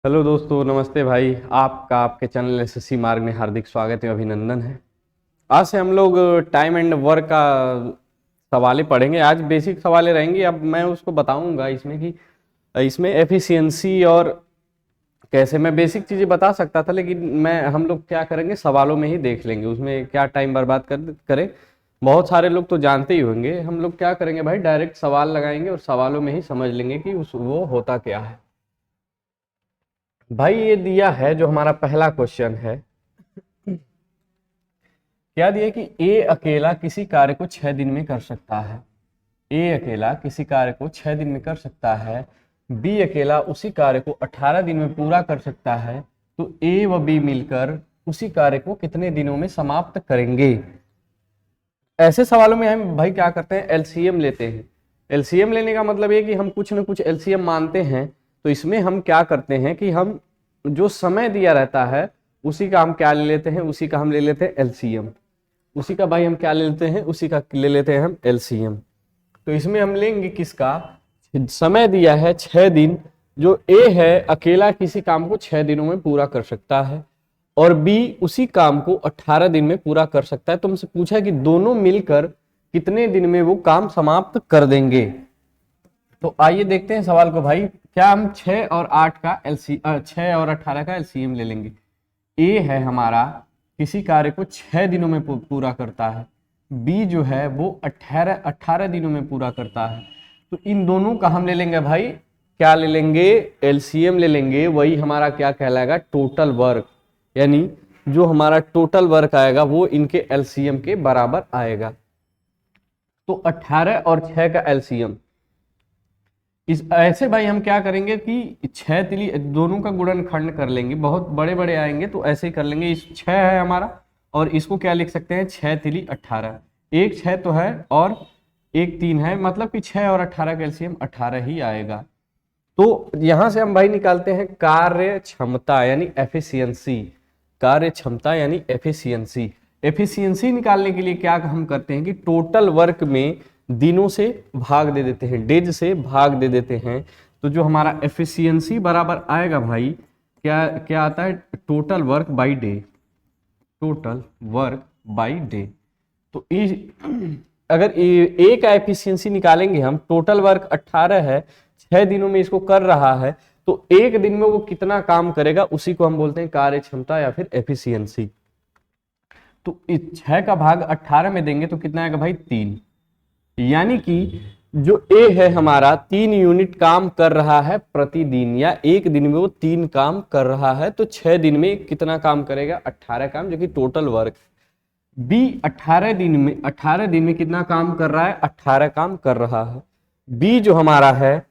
Hello दोस्तों, नमस्ते भाई। आपका आपके चैनल एसएससी मार्ग में हार्दिक स्वागत है, अभिनंदन है। आज से हम लोग टाइम एंड वर्क का सवालें पढ़ेंगे। आज बेसिक सवालें रहेंगी। अब मैं उसको बताऊंगा इसमें कि इसमें एफिशिएंसी और कैसे मैं बेसिक चीज़ें बता सकता था, लेकिन मैं हम लोग क्या करेंगे, सवालों में ही देख लेंगे। उसमें क्या टाइम बर्बाद करें। बहुत सारे लोग तो जानते ही होंगे। हम लोग क्या करेंगे भाई, डायरेक्ट सवाल लगाएंगे और सवालों में ही समझ लेंगे कि वो होता क्या है। भाई ये दिया है जो हमारा पहला क्वेश्चन है, क्या दिया कि ए अकेला किसी कार्य को 6 दिन में कर सकता है। ए अकेला किसी कार्य को 6 दिन में कर सकता है। बी अकेला उसी कार्य को 18 दिन में पूरा कर सकता है। तो ए व बी मिलकर उसी कार्य को कितने दिनों में समाप्त करेंगे। ऐसे सवालों में हम भाई क्या करते हैं, एलसीएम लेते हैं। एलसीएम लेने का मतलब ये कि हम कुछ न कुछ एलसीएम मानते हैं। तो इसमें हम क्या करते हैं कि हम जो समय दिया रहता है उसी का हम क्या ले लेते हैं, उसी का हम ले लेते हैं एलसीएम। उसी का भाई हम क्या ले लेते हैं, उसी का ले लेते हैं हम एलसीएम। तो इसमें हम लेंगे किसका, समय दिया है 6 दिन। जो ए है अकेला किसी काम को 6 दिनों में पूरा कर सकता है और बी उसी काम को 18 दिन में पूरा कर सकता है। तो हमसे पूछा है कि दोनों मिलकर कितने दिन में वो काम समाप्त कर देंगे। तो आइए देखते हैं सवाल को भाई। क्या हम 6 और 8 का 6 और 18 का एलसीएम ले लेंगे। ए है हमारा किसी कार्य को 6 दिनों में पूरा करता है। बी जो है वो 18 दिनों में पूरा करता है। तो इन दोनों का हम ले लेंगे भाई, क्या ले लेंगे, एलसीएम ले लेंगे। वही हमारा क्या कहलाएगा, टोटल वर्क। यानी जो हमारा टोटल वर्क आएगा वो इनके एलसीएम के बराबर आएगा। तो 18 और 6 का एलसीएम, इस ऐसे भाई हम क्या करेंगे कि 6 तिली दोनों का गुणनखंड कर लेंगे। बहुत बड़े बड़े आएंगे तो ऐसे ही कर लेंगे। इस 6 है हमारा और इसको क्या लिख सकते हैं, 6 तिली 18। एक 6 तो है और एक 3 है, मतलब कि 6 और 18 का एलसीएम 18 ही आएगा। तो यहां से हम भाई निकालते हैं कार्य क्षमता यानी एफिशिएंसी। कार्य क्षमता यानी एफिशिएंसी। एफिशिएंसी निकालने के लिए क्या हम करते हैं कि टोटल वर्क में दिनों से भाग दे देते हैं, डेज से भाग दे देते हैं। तो जो हमारा एफिशिएंसी बराबर आएगा भाई, क्या क्या आता है, total work by day. Total work by day. तो अगर ए का एफिशिएंसी निकालेंगे हम, टोटल वर्क 18 है, 6 दिनों में इसको कर रहा है, तो एक दिन में वो कितना काम करेगा उसी को हम बोलते हैं कार्य क्षमता या फिर एफिशिएंसी। तो इस 6 का भाग 18 में देंगे तो कितना आएगा भाई, 3। यानी कि जो ए है हमारा 3 यूनिट काम कर रहा है प्रतिदिन, या एक दिन में वो 3 काम कर रहा है। तो 6 दिन में कितना काम करेगा, 18 काम, जो कि टोटल वर्क। बी 18 दिन में कितना काम कर रहा है, 18 काम कर रहा है। बी जो हमारा है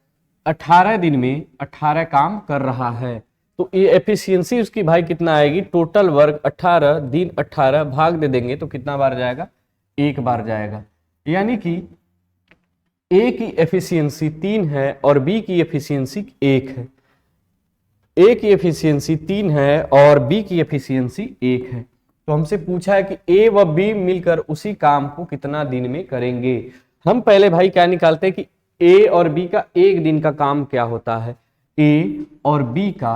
18 दिन में 18 काम कर रहा है। तो ये एफिशिएंसी उसकी भाई कितना आएगी, टोटल वर्क 18 दिन 18 भाग दे देंगे तो कितना बार जाएगा, एक बार जाएगा। यानी कि ए की एफिशिएंसी 3 है और बी की एफिशिएंसी 1 है। ए की एफिशिएंसी 3 है और बी की एफिशिएंसी 1 है। तो हमसे पूछा है कि ए व बी मिलकर उसी काम को कितना दिन में करेंगे। हम पहले भाई क्या निकालते हैं कि ए और बी का एक दिन का काम क्या होता है। ए और बी का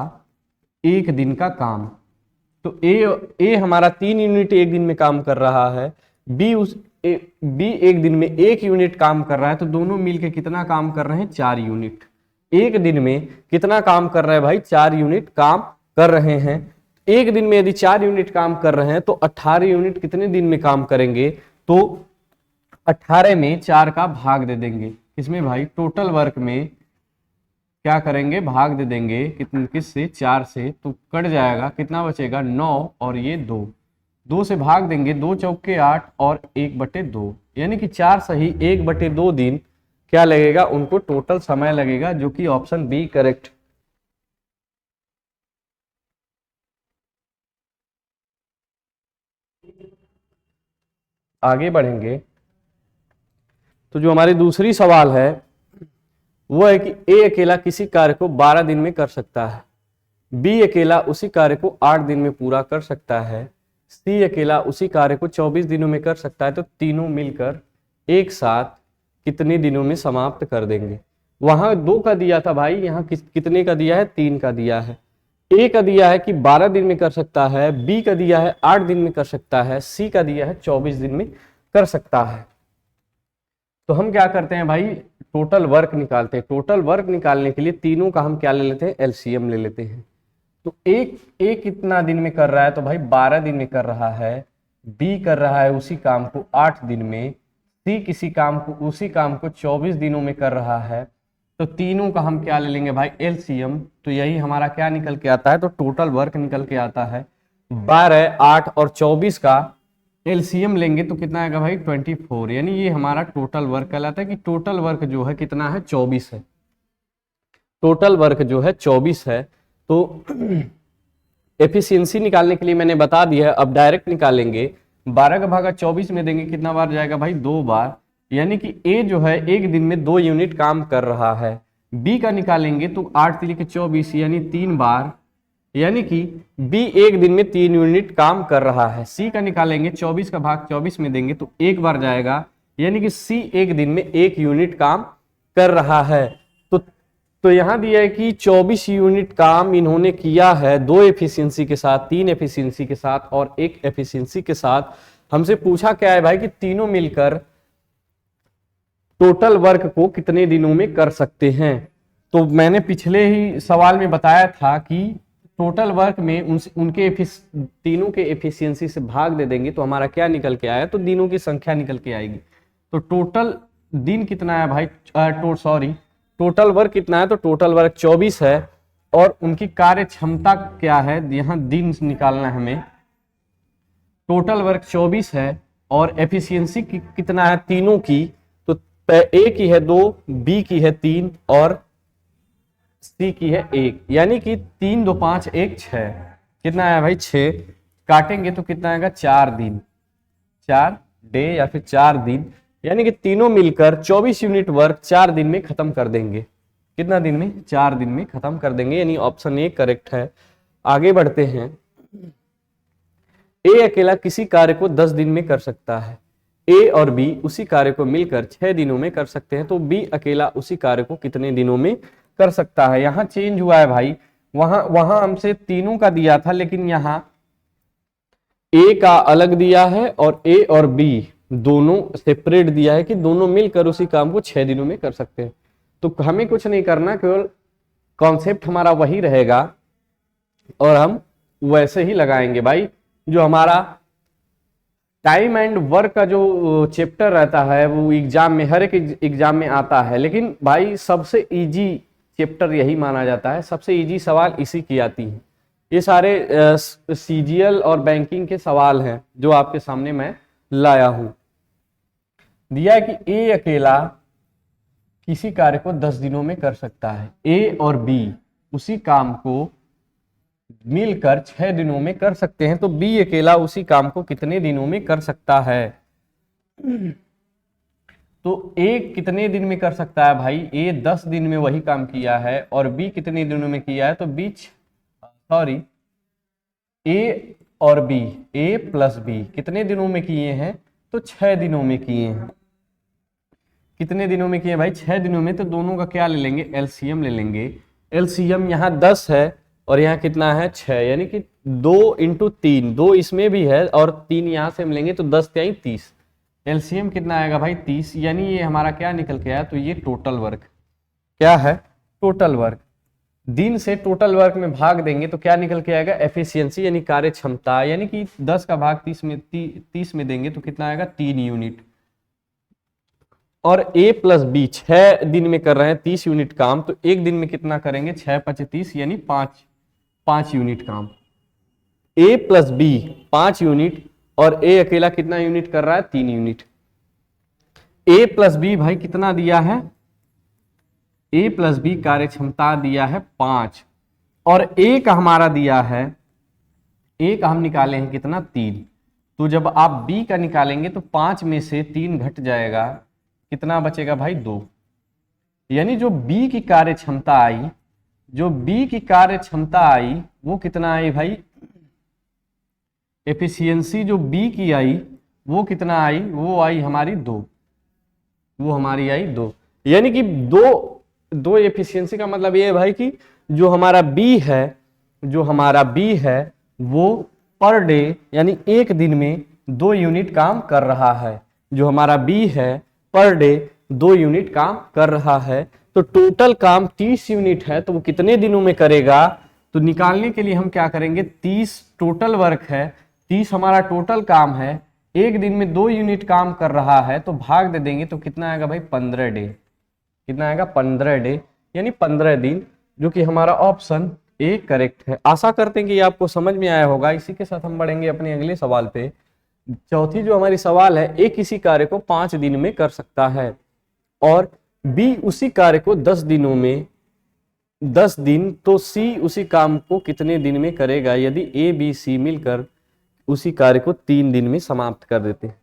एक दिन का काम, तो ए हमारा 3 यूनिट एक दिन में काम कर रहा है। बी एक दिन में 1 यूनिट काम कर रहा है। तो दोनों मिलके कितना काम कर रहे हैं, 4 यूनिट। एक दिन में कितना काम कर रहे हैं भाई, 4 यूनिट काम कर रहे हैं। एक दिन में यदि 4 यूनिट काम कर रहे हैं तो 18 यूनिट कितने दिन में काम करेंगे, तो 18 में 4 का भाग दे देंगे। इसमें भाई टोटल वर्क में क्या करेंगे, भाग दे देंगे कितने, किससे, 4 से। तो कट जाएगा, कितना बचेगा, 9 और ये 2 से भाग देंगे, 2 चौके 8 और 1/2, यानी कि 4 सही 1/2 दिन क्या लगेगा उनको, टोटल समय लगेगा, जो कि ऑप्शन बी करेक्ट। आगे बढ़ेंगे तो जो हमारी दूसरी सवाल है वो है कि ए अकेला किसी कार्य को 12 दिन में कर सकता है। बी अकेला उसी कार्य को 8 दिन में पूरा कर सकता है। सी अकेला उसी कार्य को 24 दिनों में कर सकता है। तो तीनों मिलकर एक साथ कितने दिनों में समाप्त कर देंगे। वहां 2 का दिया था भाई, यहाँ कितने का दिया है, 3 का दिया है। ए का दिया है कि 12 दिन में कर सकता है, बी का दिया है 8 दिन में कर सकता है, सी का दिया है 24 दिन में कर सकता है। तो हम क्या करते हैं भाई, टोटल वर्क निकालते हैं। टोटल वर्क निकालने के लिए तीनों का हम क्या ले लेते हैं, एलसीएम ले लेते हैं। तो एक कितना दिन में कर रहा है, तो भाई 12 दिन में कर रहा है, बी कर रहा है उसी काम को 8 दिन में, सी उसी काम को 24 दिनों में कर रहा है। तो तीनों का हम क्या ले लेंगे भाई, एलसीएम। तो यही हमारा क्या निकल के आता है, तो टोटल वर्क निकल के आता है 12, 8 और 24 का एलसीएम लेंगे तो कितना आएगा भाई 24। यानी ये हमारा टोटल वर्क कहलाता है कि टोटल वर्क जो है कितना है, 24 है। टोटल वर्क जो है 24 है। तो एफिशिएंसी निकालने के लिए मैंने बता दिया है, अब डायरेक्ट निकालेंगे। 12 का भागा 24 में देंगे, कितना बार जाएगा भाई, 2 बार। यानी कि ए जो है एक दिन में 2 यूनिट काम कर रहा है। बी का निकालेंगे तो 8 3 के 24 यानी 3 बार, यानी कि बी एक दिन में 3 यूनिट काम कर रहा है। सी का निकालेंगे, 24 का भाग 24 में देंगे तो एक बार जाएगा, यानी कि सी एक दिन में 1 यूनिट काम कर रहा है। तो यहां दिया है कि 24 यूनिट काम इन्होंने किया है 2 एफिशिएंसी के साथ, 3 एफिशिएंसी के साथ और 1 एफिशिएंसी के साथ। हमसे पूछा क्या है भाई कि तीनों मिलकर टोटल वर्क को कितने दिनों में कर सकते हैं। तो मैंने पिछले ही सवाल में बताया था कि टोटल वर्क में उनके तीनों के एफिशिएंसी से भाग दे देंगे तो हमारा क्या निकल के आया, तो दिनों की संख्या निकल के आएगी। तो टोटल दिन कितना है भाई, टोटल वर्क कितना है, तो टोटल वर्क 24 है। और उनकी कार्य क्षमता क्या है, यहां दिन निकालना है हमें। टोटल वर्क 24 है और एफिशिएंसी कितना है तीनों की, तो ए की है 2, बी की है 3 और सी की है 1, यानी कि 3 2 5 1 6। कितना है भाई 6, काटेंगे तो कितना आएगा 4 दिन, 4 डे या फिर 4 दिन, यानी कि तीनों मिलकर 24 यूनिट वर्क 4 दिन में खत्म कर देंगे। कितना दिन में, 4 दिन में खत्म कर देंगे, यानी ऑप्शन ए करेक्ट है। आगे बढ़ते हैं। ए अकेला किसी कार्य को 10 दिन में कर सकता है, ए और बी उसी कार्य को मिलकर 6 दिनों में कर सकते हैं। तो बी अकेला उसी कार्य को कितने दिनों में कर सकता है। यहां चेंज हुआ है भाई, वहां हमसे तीनों का दिया था, लेकिन यहां ए का अलग दिया है और ए और बी दोनों सेपरेट दिया है कि दोनों मिलकर उसी काम को 6 दिनों में कर सकते हैं। तो हमें कुछ नहीं करना, केवल कॉन्सेप्ट हमारा वही रहेगा और हम वैसे ही लगाएंगे भाई। जो हमारा टाइम एंड वर्क का जो चैप्टर रहता है वो एग्जाम में, हर एक एग्जाम में आता है, लेकिन भाई सबसे इजी चैप्टर यही माना जाता है, सबसे इजी सवाल इसी की आती है। ये सारे सीजीएल और बैंकिंग के सवाल हैं जो आपके सामने मैं लाया हूं। दिया है कि ए अकेला किसी कार्य को 10 दिनों में कर सकता है, ए और बी उसी काम को मिलकर 6 दिनों में कर सकते हैं। तो बी अकेला उसी काम को कितने दिनों में कर सकता है। तो ए कितने दिन में कर सकता है भाई, ए 10 दिन में वही काम किया है और बी कितने दिनों में किया है, तो ए और बी, ए प्लस बी कितने दिनों में किए हैं, तो 6 दिनों में किए हैं। कितने दिनों में किए भाई, 6 दिनों में। तो दोनों का क्या ले लेंगे, एलसीएम ले लेंगे। एलसीएम यहाँ 10 है और यहाँ कितना है 6, यानी कि 2 × 3, 2 इसमें भी है और 3 यहाँ से हम लेंगे तो 10 3 30। एलसीएम कितना आएगा भाई 30, यानी ये हमारा क्या निकल के आया, तो ये टोटल वर्क क्या है, टोटल वर्क। दिन से टोटल वर्क में भाग देंगे तो क्या निकल के आएगा, एफिशिएंसी यानी कार्य क्षमता, यानी कि 10 का भाग 30 में देंगे तो कितना आएगा 3 यूनिट। और ए प्लस बी 6 दिन में कर रहे हैं 30 यूनिट काम, तो एक दिन में कितना करेंगे 6 × 5 = 30, यानी 5 यूनिट काम। ए प्लस बी 5 यूनिट और ए अकेला कितना यूनिट कर रहा है, 3 यूनिट। ए प्लस बी भाई कितना दिया है, ए प्लस बी कार्य क्षमता दिया है 5 और ए का हमारा दिया है, ए का हम निकाले हैं कितना 3। तो जब आप बी का निकालेंगे तो 5 में से 3 घट जाएगा, कितना बचेगा भाई 2। यानी जो बी की कार्य क्षमता आई, जो बी की कार्य क्षमता आई वो कितना आई भाई, एफिशिएंसी जो बी की आई वो कितना आई, वो आई हमारी 2, वो हमारी आई 2। यानी कि दो एफिशिएंसी का मतलब ये है भाई कि जो हमारा बी है जो हमारा बी है वो पर डे यानी एक दिन में 2 यूनिट काम कर रहा है। जो हमारा बी है पर डे 2 यूनिट काम कर रहा है। तो टोटल काम 30 यूनिट है, तो वो कितने दिनों में करेगा? तो निकालने के लिए हम क्या करेंगे, 30 टोटल वर्क है, 30 हमारा टोटल काम है, एक दिन में 2 यूनिट काम कर रहा है, तो भाग दे देंगे तो कितना आएगा भाई, 15 डे। कितना आएगा, 15 डे यानी 15 दिन, जो कि हमारा ऑप्शन ए करेक्ट है। आशा करते हैं कि ये आपको समझ में आया होगा। इसी के साथ हम बढ़ेंगे अपने अगले सवाल पे। चौथी जो हमारी सवाल है, ए किसी कार्य को 5 दिन में कर सकता है और बी उसी कार्य को 10 दिनों में 10 दिन, तो सी उसी काम को कितने दिन में करेगा यदि ए बी सी मिलकर उसी कार्य को 3 दिन में समाप्त कर देते हैं।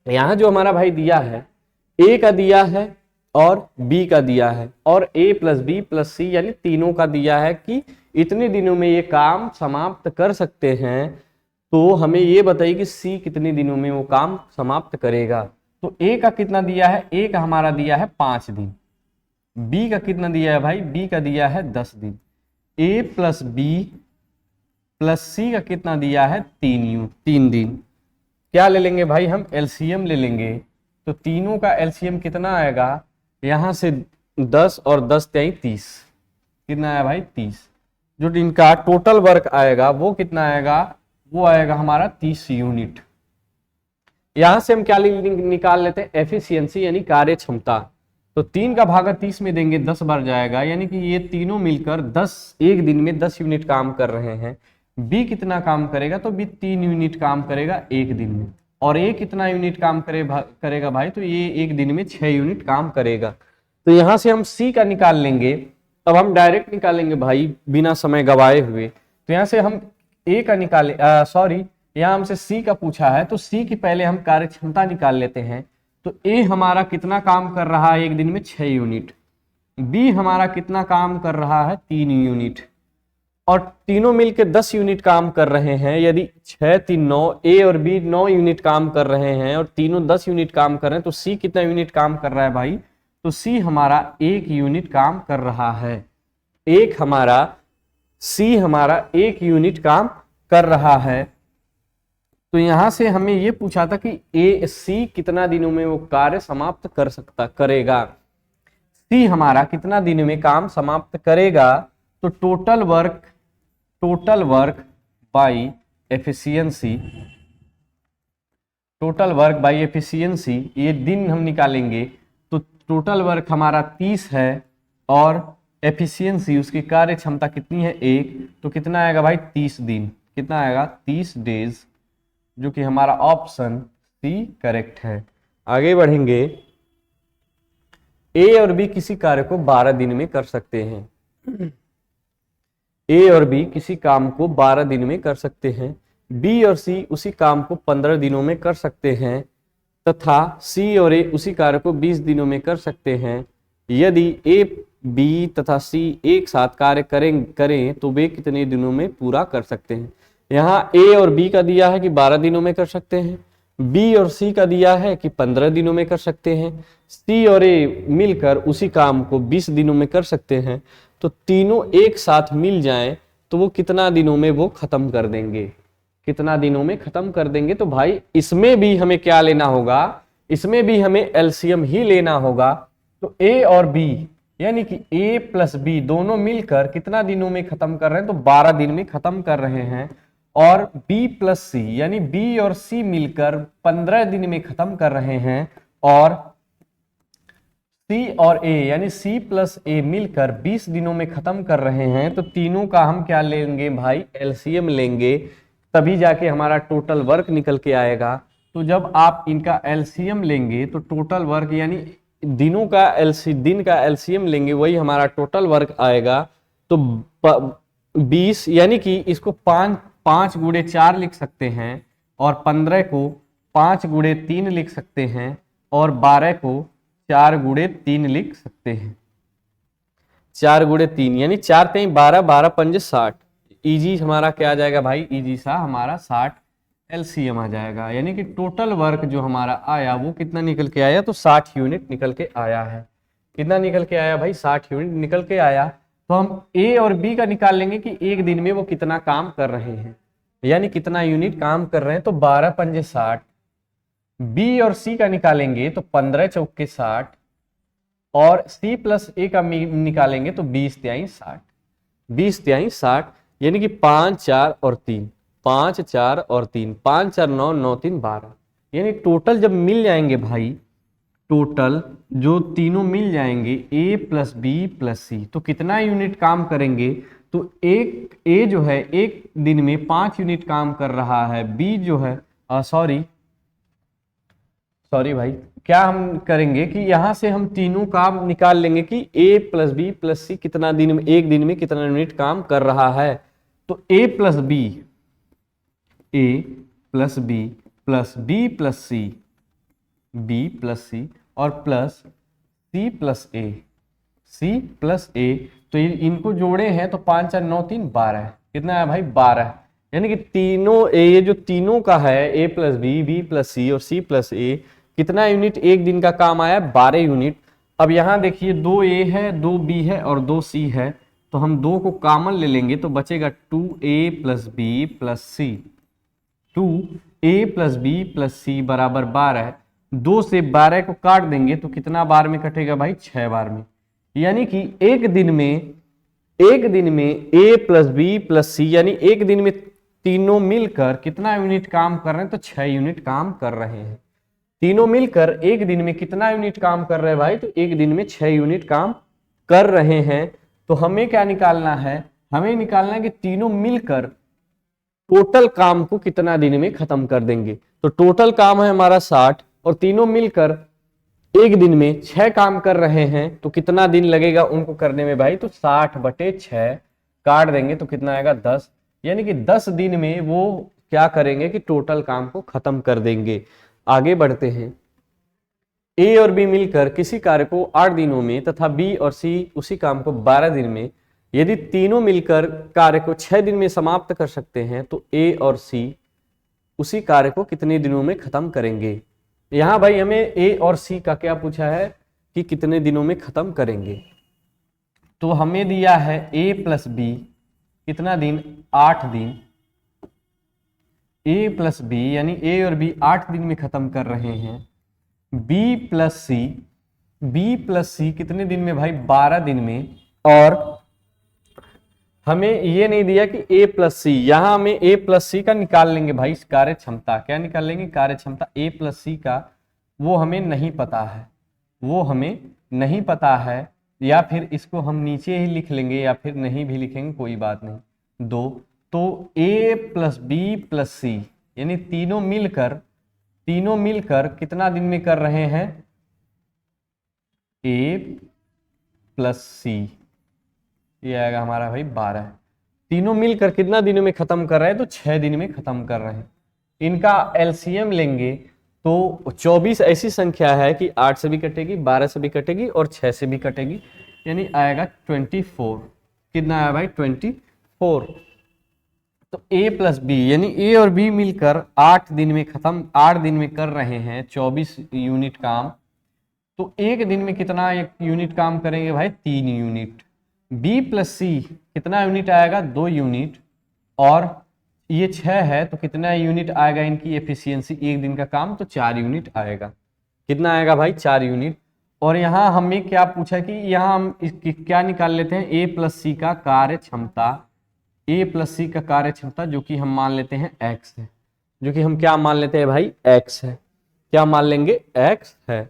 यहां जो हमारा भाई दिया है, ए का दिया है और बी का दिया है और ए प्लस बी प्लस सी यानी तीनों का दिया है कि इतने दिनों में ये काम समाप्त कर सकते हैं। तो हमें ये बताइए कि सी कितने दिनों में वो काम समाप्त करेगा। तो ए का कितना दिया है, ए का हमारा दिया है 5 दिन। बी का कितना दिया है भाई, बी का दिया है 10 दिन। ए प्लस बी प्लस सी का कितना दिया है, 3 दिन। क्या ले लेंगे भाई, हम एलसीएम ले लेंगे। तो तीनों का एलसीएम कितना आएगा, यहां से 10 और 10 त्याई 30, कितना आया भाई 30। जो इनका टोटल वर्क आएगा वो कितना आएगा, वो आएगा हमारा 30 यूनिट। यहां से हम क्या निकाल लेते हैं, एफिशिएंसी यानी कार्य क्षमता। तो 3 का भागा 30 में देंगे 10 बार जाएगा, यानी कि ये तीनों मिलकर 10 एक दिन में 10 यूनिट काम कर रहे हैं। बी कितना काम करेगा, तो बी 3 यूनिट काम करेगा एक दिन में। और ए कितना यूनिट काम करेगा भाई, तो ये एक दिन में 6 यूनिट काम करेगा। तो यहां से हम सी का निकाल लेंगे। अब हम डायरेक्ट निकालेंगे भाई बिना समय गवाए हुए। तो यहां से हम ए का निकाले, सॉरी यहां हमसे सी का पूछा है, तो सी की पहले हम कार्य क्षमता निकाल लेते हैं। तो ए हमारा कितना काम कर रहा है एक दिन में, 6 यूनिट। बी हमारा कितना काम कर रहा है, 3 यूनिट। और तीनों मिलकर 10 यूनिट काम कर रहे हैं। यदि 6 3 9, ए और बी 9 यूनिट काम कर रहे हैं और तीनों 10 यूनिट काम कर रहे हैं, तो सी कितना यूनिट काम कर रहा है भाई, तो सी हमारा 1 यूनिट काम कर रहा है। सी हमारा 1 यूनिट काम कर रहा है। तो यहां से हमें यह पूछा था कि ए सी कितना दिनों में वो कार्य समाप्त करेगा। सी हमारा कितना दिन में काम समाप्त करेगा, तो टोटल वर्क बाई एफिशिएंसी, ये दिन हम निकालेंगे। तो टोटल वर्क हमारा 30 है और एफिशिएंसी उसकी कार्य क्षमता कितनी है, 1, तो कितना आएगा भाई 30 दिन। कितना आएगा, 30 डेज, जो कि हमारा ऑप्शन सी करेक्ट है। आगे बढ़ेंगे। ए और बी किसी कार्य को 12 दिन में कर सकते हैं। ए और बी किसी काम को 12 दिन में कर सकते हैं। बी और सी उसी काम को 15 दिनों में कर सकते हैं तथा सी और ए उसी कार्य को 20 दिनों में कर सकते हैं। यदि ए बी तथा सी एक साथ कार्य करें तो वे कितने दिनों में पूरा कर सकते हैं। यहाँ ए और बी का दिया है कि 12 दिनों में कर सकते हैं, बी और सी का दिया है कि 15 दिनों में कर सकते हैं, सी और ए मिलकर उसी काम को 20 दिनों में कर सकते हैं। तो तीनों एक साथ मिल जाएं तो वो कितना दिनों में वो खत्म कर देंगे, कितना दिनों में खत्म कर देंगे। तो भाई इसमें भी हमें क्या लेना होगा, इसमें भी हमें एलसीएम ही लेना होगा। तो ए और बी यानी कि ए प्लस बी दोनों मिलकर कितना दिनों में खत्म कर रहे हैं, तो 12 दिन में खत्म कर रहे हैं। और बी प्लस सी यानी बी और सी मिलकर 15 दिन में खत्म कर रहे हैं। और सी और ए यानी सी प्लस ए मिलकर 20 दिनों में खत्म कर रहे हैं। तो तीनों का हम क्या लेंगे भाई, एलसीएम लेंगे, तभी जाके हमारा टोटल वर्क निकल के आएगा। तो जब आप इनका एलसीएम लेंगे तो टोटल वर्क यानी दिन का एलसीएम लेंगे, वही हमारा टोटल वर्क आएगा। तो 20 यानी कि इसको 5 गुणे 4 लिख सकते हैं और 15 को 5 गुणे 3 लिख सकते हैं और 12 को 4 गुणे 3 लिख सकते हैं। 4 गुणे 3 यानी 4 3 12, 12 5 60। इजी हमारा क्या आ जाएगा भाई, इजी सा हमारा 60 एलसीएम आ जाएगा। यानी कि टोटल वर्क जो हमारा आया वो कितना निकल के आया, तो 60 यूनिट निकल के आया है। कितना निकल के आया भाई, 60 यूनिट निकल के आया। तो हम ए और बी का निकाल लेंगे कि एक दिन में वो कितना काम कर रहे हैं, यानी कितना यूनिट काम कर रहे हैं। तो 12 पंजे 60। बी और सी का निकालेंगे तो 15 चौके 60, और सी प्लस ए का निकालेंगे तो 20 तिहाई 60। 20 तिहाई 60, यानी कि 5 4 और 3, 5 4 और 3, 5 4 9, 9 3 12, यानी टोटल जब मिल जाएंगे भाई, टोटल जो तीनों मिल जाएंगे ए प्लस बी प्लस सी, तो कितना यूनिट काम करेंगे। तो एक ए जो है एक दिन में 5 यूनिट काम कर रहा है, बी जो है सॉरी भाई, क्या हम करेंगे कि यहां से हम तीनों काम निकाल लेंगे कि ए प्लस बी प्लस सी कितना दिन में, एक दिन में कितना यूनिट काम कर रहा है। तो A plus B plus B plus C, B plus C, और प्लस सी प्लस ए, तो इनको जोड़े हैं तो 5 4 9 3 12, कितना है भाई 12, यानी कि तीनों ये जो तीनों का है ए प्लस बी प्लस सी और सी प्लस ए, कितना यूनिट एक दिन का काम आया 12 यूनिट। अब यहां देखिए 2 ए है 2 बी है और 2 सी है, तो हम 2 को कॉमन ले लेंगे तो बचेगा 2a plus B plus C, 2a plus B plus C बराबर 12। 2 से 12 को काट देंगे तो कितना बार में कटेगा भाई 6 बार में, यानी कि एक दिन में a plus B plus C, यानी एक दिन में तीनों मिलकर कितना यूनिट काम कर रहे हैं, तो 6 यूनिट काम कर रहे हैं। तीनों मिलकर एक दिन में कितना यूनिट काम कर रहे हैं भाई, तो एक दिन में 6 यूनिट काम कर रहे हैं। तो हमें क्या निकालना है, हमें निकालना है कि तीनों मिलकर टोटल काम को कितना दिन में खत्म कर देंगे। तो टोटल काम है हमारा 60 और तीनों मिलकर एक दिन में 6 काम कर रहे हैं, तो कितना दिन लगेगा उनको करने में भाई, तो 60/6 काट देंगे तो कितना आएगा 10, यानी कि 10 दिन में वो क्या करेंगे कि टोटल काम को खत्म कर देंगे। आगे बढ़ते हैं। ए और बी मिलकर किसी कार्य को 8 दिनों में तथा बी और सी उसी काम को 12 दिन में, यदि तीनों मिलकर कार्य को 6 दिन में समाप्त कर सकते हैं, तो ए और सी उसी कार्य को कितने दिनों में खत्म करेंगे। यहां भाई हमें ए और सी का क्या पूछा है कि कितने दिनों में खत्म करेंगे। तो हमें दिया है ए प्लस बी कितना दिन, 8 दिन, ए प्लस बी यानी ए और बी 8 दिन में खत्म कर रहे हैं। बी प्लस सी कितने दिन में भाई, 12 दिन में। और हमें ये नहीं दिया कि ए प्लस सी, यहां हमें ए प्लस सी का निकाल लेंगे भाई कार्य क्षमता। क्या निकाल लेंगे, कार्य क्षमता ए प्लस सी का, वो हमें नहीं पता है, या फिर इसको हम नीचे ही लिख लेंगे या फिर नहीं भी लिखेंगे कोई बात नहीं। 2 तो a plus B plus C यानी तीनों मिलकर कितना दिन में कर रहे हैं, a प्लस सी, ये आएगा हमारा भाई 12। तीनों मिलकर कितना दिनों में खत्म कर रहे हैं, तो 6 दिन में खत्म कर रहे हैं। इनका एलसीएम लेंगे तो 24 ऐसी संख्या है कि 8 से भी कटेगी, 12 से भी कटेगी और 6 से भी कटेगी, यानी आएगा 24। कितना आया भाई 24। तो a प्लस बी यानी a और b मिलकर 8 दिन में कर रहे हैं 24 यूनिट काम। तो एक दिन में कितना यूनिट काम करेंगे भाई, 3 यूनिट। b प्लस सी कितना यूनिट आएगा, 2 यूनिट, और ये 6 है तो कितना यूनिट आएगा इनकी एफिशिएंसी एक दिन का काम, तो 4 यूनिट आएगा। कितना आएगा भाई, 4 यूनिट। और यहाँ हमें क्या पूछा कि यहाँ हम क्या निकाल लेते हैं, a प्लस सी का कार्य क्षमता, a प्लस सी का कार्य क्षमता जो कि हम मान लेते हैं x है, जो कि हम क्या मान लेते हैं भाई, x है। क्या मान लेंगे, x है।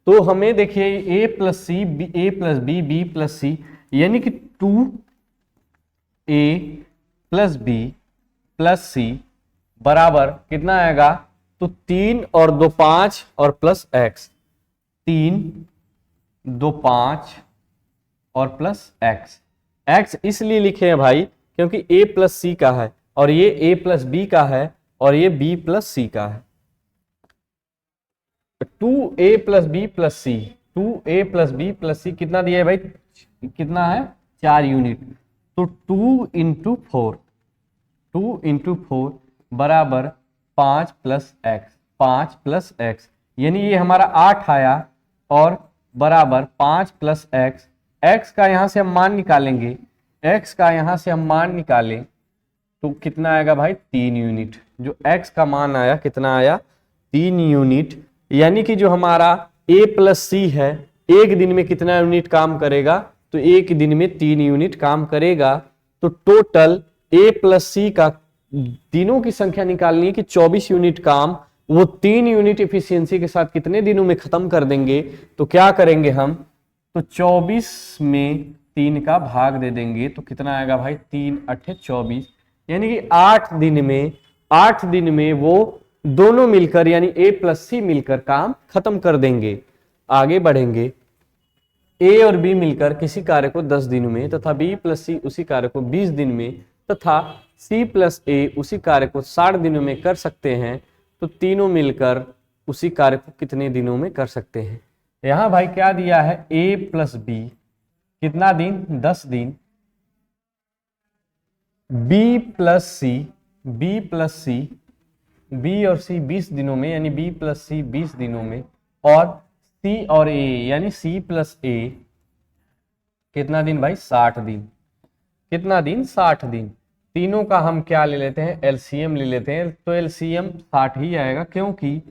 तो हमें देखिए a plus C, a plus B, B plus C, यानी कि 2a plus B plus C बराबर कितना आएगा, तो 3 और 2 5 और प्लस x, 3 2 5 और प्लस x। x इसलिए लिखे हैं भाई क्योंकि a प्लस सी का है और ये a प्लस बी का है और ये b प्लस सी का है। 2a plus B plus C, 2a plus B plus सी कितना दिया है भाई, कितना है 4 यूनिट। तो 2 इंटू 4 बराबर 5 प्लस एक्स, यानी ये हमारा 8 आया और बराबर 5 प्लस एक्स। एक्स का यहां से हम मान निकालेंगे x का यहां से हम मान निकालें तो कितना आएगा भाई 3 यूनिट। जो x का मान आया कितना आया 3 यूनिट, यानी कि जो हमारा a प्लस सी है एक दिन में कितना यूनिट काम करेगा, तो एक दिन में 3 यूनिट काम करेगा। तो टोटल a प्लस सी का दिनों की संख्या निकालनी है कि 24 यूनिट काम वो 3 यूनिट इफिशियंसी के साथ कितने दिनों में खत्म कर देंगे। तो क्या करेंगे हम, तो 24 में 3 का भाग दे देंगे तो कितना आएगा भाई 3 अट्ठे 24, यानी कि 8 दिन में वो दोनों मिलकर यानी a प्लस सी मिलकर काम खत्म कर देंगे। आगे बढ़ेंगे, a और b मिलकर किसी कार्य को 10 दिन में तथा b प्लस सी उसी कार्य को 20 दिन में तथा c प्लस a उसी कार्य को 60 दिनों में कर सकते हैं। तो तीनों मिलकर उसी कार्य को कितने दिनों में कर सकते हैं। यहां भाई क्या दिया है a प्लस b कितना दिन 10 दिन, b प्लस सी b और c 20 दिनों में यानी b प्लस सी 20 दिनों में, और c और a यानी c प्लस a कितना दिन भाई 60 दिन। कितना दिन 60 दिन। तीनों का हम क्या ले लेते हैं एलसीएम ले लेते हैं, तो एलसीएम 60 ही आएगा क्योंकि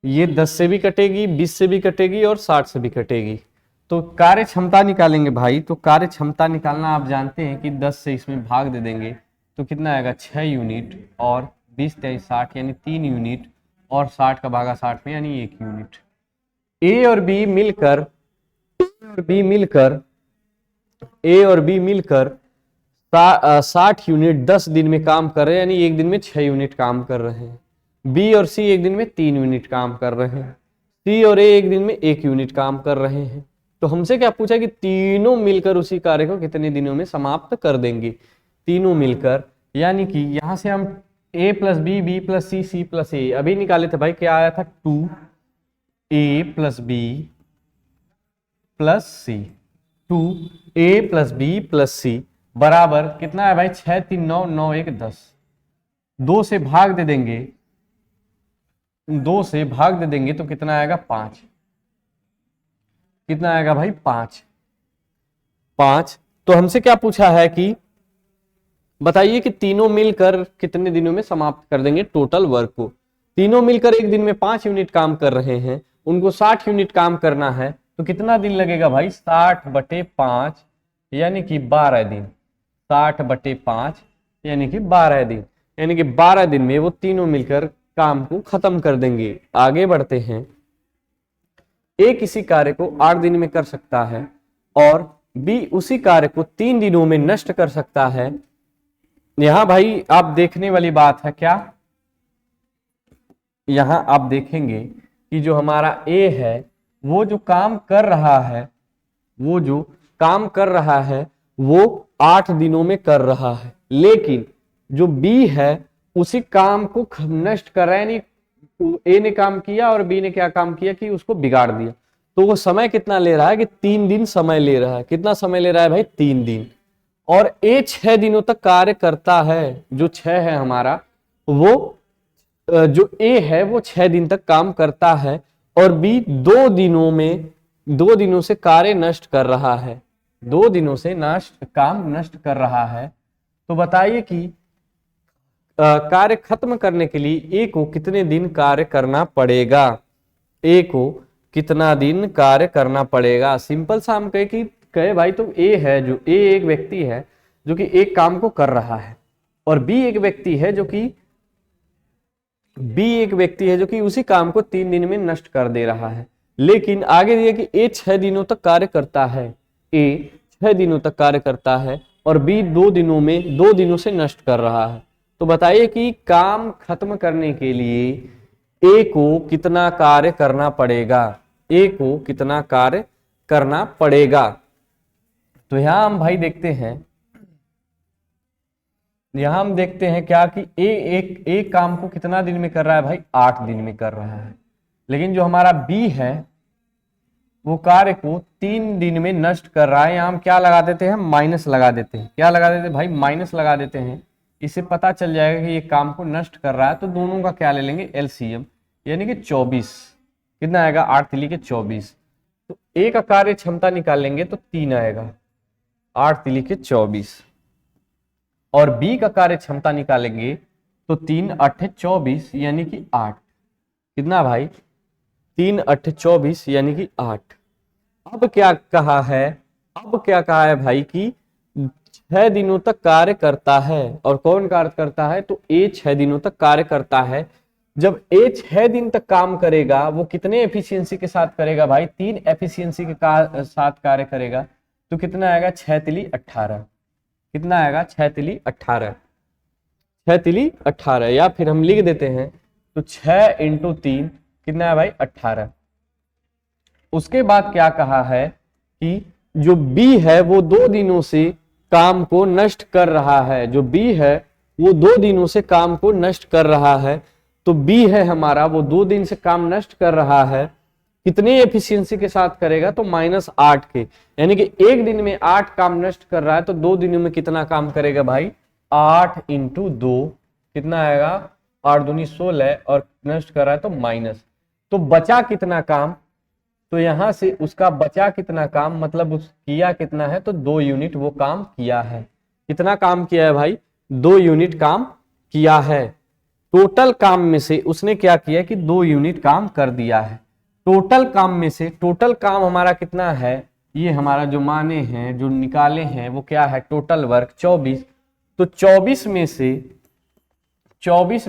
ये 10 से भी कटेगी 20 से भी कटेगी और 60 से भी कटेगी। तो कार्य क्षमता निकालेंगे भाई, तो कार्य क्षमता निकालना आप जानते हैं कि 10 से इसमें भाग दे देंगे तो कितना आएगा 6 यूनिट और 20 तेईस 60 यानी 3 यूनिट और 60 का भागा 60 में यानी 1 यूनिट। ए और बी मिलकर 60 यूनिट 10 दिन में काम कर रहे हैं, यानी एक दिन में 6 यूनिट काम कर रहे हैं। बी और सी एक दिन में 3 यूनिट काम कर रहे हैं। सी और ए एक दिन में 1 यूनिट काम कर रहे हैं। तो हमसे क्या पूछा कि तीनों मिलकर उसी कार्य को कितने दिनों में समाप्त कर देंगे। तीनों मिलकर यानी कि यहां से हम a plus B B plus C C plus A अभी निकाले थे भाई, क्या आया था 2a plus B plus C, 2a plus B plus C बराबर कितना है भाई 6 3 9 9 1 10। 2 से भाग दे देंगे तो कितना आएगा 5। कितना आएगा भाई 5। तो हमसे क्या पूछा है कि बताइए कि तीनों मिलकर कितने दिनों में समाप्त कर देंगे टोटल वर्क को। तीनों मिलकर एक दिन में 5 यूनिट काम कर रहे हैं, उनको 60 यूनिट काम करना है, तो कितना दिन लगेगा भाई 60/5 यानी कि 12 दिन। 60/5 यानी कि 12 दिन, यानी कि 12 दिन में वो तीनों मिलकर काम को खत्म कर देंगे। आगे बढ़ते हैं, ए किसी कार्य को 8 दिन में कर सकता है और बी उसी कार्य को 3 दिनों में नष्ट कर सकता है। यहां भाई आप देखने वाली बात है क्या, यहां आप देखेंगे कि जो हमारा ए है वो जो काम कर रहा है वो 8 दिनों में कर रहा है, लेकिन जो बी है उसी काम को नष्ट कर रहा है। यानी ए ने काम किया और बी ने क्या काम किया कि उसको बिगाड़ दिया। तो वो समय कितना ले रहा है कि 3 दिन समय ले रहा है। कितना समय ले रहा है भाई 3 दिन। और ए 6 दिनों तक कार्य करता है, जो 6 है हमारा, वो जो ए है वो 6 दिन तक काम करता है और बी 2 दिनों से कार्य नष्ट कर रहा है। 2 दिनों से काम नष्ट कर रहा है। तो बताइए कि कार्य खत्म करने के लिए ए को कितने दिन कार्य करना पड़ेगा। ए को कितना दिन कार्य करना पड़ेगा। सिंपल सा हम कहे भाई तो ए है, जो ए एक व्यक्ति है जो कि एक काम को कर रहा है और बी एक व्यक्ति है जो कि उसी काम को 3 दिन में नष्ट कर दे रहा है। लेकिन आगे दिया कि ए 6 दिनों तक कार्य करता है, और बी 2 दिनों से नष्ट कर रहा है। तो बताइए कि काम खत्म करने के लिए ए को कितना कार्य करना पड़ेगा। तो यहां हम भाई देखते हैं क्या कि ए काम को कितना दिन में कर रहा है भाई 8 दिन में कर रहा है। लेकिन जो हमारा बी है वो कार्य को 3 दिन में नष्ट कर रहा है। यहां हम क्या लगा देते हैं, माइनस लगा देते हैं। क्या लगा देते हैं भाई, माइनस लगा देते हैं। इससे पता चल जाएगा कि ये काम को नष्ट कर रहा है। तो दोनों का क्या ले लेंगे एलसीएम, यानी कि 24। कितना आएगा 8 3 के 24। तो ए का कार्य क्षमता निकाल लेंगे तो 3 आएगा। 8 तिली के 24। और बी का कार्य क्षमता निकालेंगे तो 3 8 24 यानी कि 8। कितना भाई? 3 8 24 यानी कि 8। अब क्या कहा है? अब क्या कहा है भाई कि 6 दिनों तक कार्य करता है। और कौन कार्य करता है? तो ए 6 दिनों तक कार्य करता है। जब ए 6 दिन तक काम करेगा वो कितने एफिशिएंसी के साथ करेगा भाई? 3 एफिशिएंसी के साथ कार्य करेगा। तो कितना आएगा? 6 तिली 18। कितना आएगा? 6 तिली 18। 6 तिली 18, या फिर हम लिख देते हैं तो 6 × 3 कितना है भाई? 18। उसके बाद क्या कहा है कि जो बी है वो 2 दिनों से काम को नष्ट कर रहा है। जो बी है वो 2 दिनों से काम को नष्ट कर रहा है। तो बी है हमारा, वो 2 दिन से काम नष्ट कर रहा है। कितनी एफिशिएंसी के साथ करेगा? तो -8 के, यानी कि एक दिन में 8 काम नष्ट कर रहा है तो 2 दिनों में कितना काम करेगा भाई? 8 × 2 कितना आएगा? 8 दूनी 16 और नष्ट कर रहा है तो माइनस। तो बचा कितना काम? तो यहां से उसका बचा कितना काम, मतलब उस किया कितना है? तो 2 यूनिट वो काम किया है। कितना काम किया है भाई? 2 यूनिट काम किया है। टोटल काम में से उसने क्या किया कि 2 यूनिट काम कर दिया है। टोटल काम में से टोटल काम हमारा कितना है? ये हमारा जो माने हैं, जो निकाले हैं, वो क्या है? Total work 24। तो 24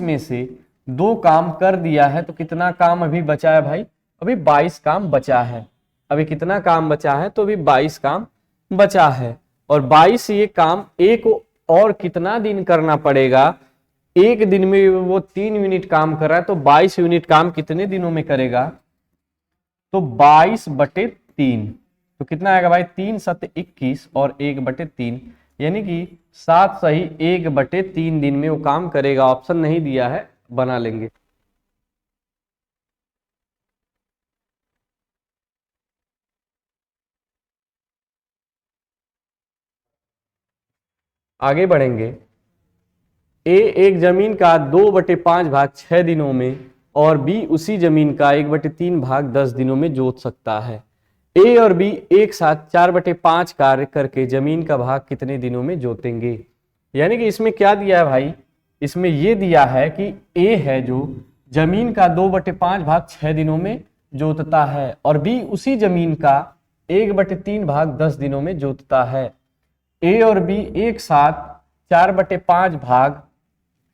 में से 2 काम कर दिया है तो कितना काम अभी बचा है भाई? अभी 22 काम बचा है। अभी कितना काम बचा है? तो अभी 22 काम बचा है। और 22 ये काम एक और कितना दिन करना पड़ेगा? एक दिन में वो 3 यूनिट काम कर रहा है तो 22 यूनिट काम कितने दिनों में करेगा? तो 22/3। तो कितना आएगा भाई? 3 7 21 और 1/3, यानी कि 7 सही 1/3 दिन में वो काम करेगा। ऑप्शन नहीं दिया है, बना लेंगे। आगे बढ़ेंगे। ए एक जमीन का 2/5 भाग 6 दिनों में और बी उसी जमीन का 1/3 भाग 10 दिनों में जोत सकता है। ए और बी एक साथ 4/5 कार्य करके जमीन का भाग कितने दिनों में जोतेंगे? यानी कि इसमें क्या दिया है भाई? इसमें यह दिया है कि ए है जो जमीन का 2/5 भाग 6 दिनों में जोतता है और बी उसी जमीन का 1/3 भाग 10 दिनों में जोतता है। ए और बी एक साथ 4/5 भाग,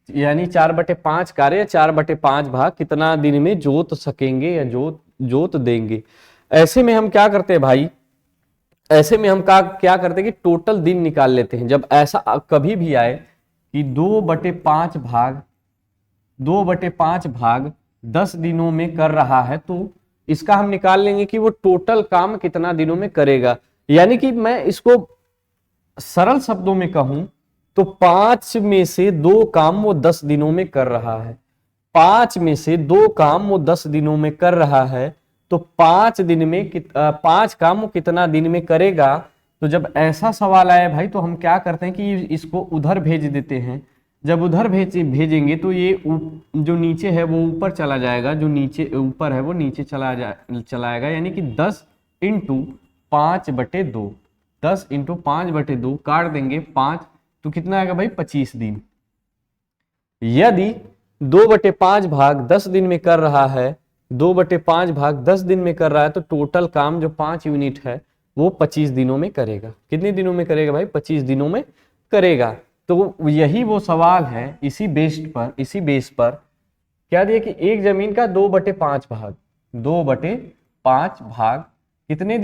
यानी 4/5 कार्य 4/5 भाग कितना दिन में जोत सकेंगे या जोत देंगे। ऐसे में हम क्या करते हैं भाई? ऐसे में हम क्या करते हैं कि टोटल दिन निकाल लेते हैं। जब ऐसा कभी भी आए कि 2/5 भाग 10 दिनों में कर रहा है तो इसका हम निकाल लेंगे कि वो टोटल काम कितना दिनों में करेगा। यानी कि मैं इसको सरल शब्दों में कहूं तो 5 में से 2 काम वो 10 दिनों में कर रहा है। 5 में से 2 काम वो 10 दिनों में कर रहा है तो 5 दिन में 5 काम वो कितना दिन में करेगा? तो जब ऐसा सवाल आए भाई तो हम क्या करते हैं कि इसको उधर भेज देते हैं। जब उधर भेजेंगे तो ये जो नीचे है वो ऊपर चला जाएगा, जो नीचे ऊपर है वो नीचे चलाएगा, यानी कि 10 × 5/2। 10 × 5/2 काट देंगे 5 तो कितना आएगा भाई? 25 दिन। यदि 2/5 भाग 10 दिन में कर रहा है, 2/5 भाग 10 दिन में कर रहा है तो टोटल काम जो 5 यूनिट है वो 25 दिनों में करेगा। कितने दिनों में करेगा भाई? 25 दिनों में करेगा। तो यही वो सवाल है। इसी बेस पर क्या दिया कि एक जमीन का 2/5 भाग कितने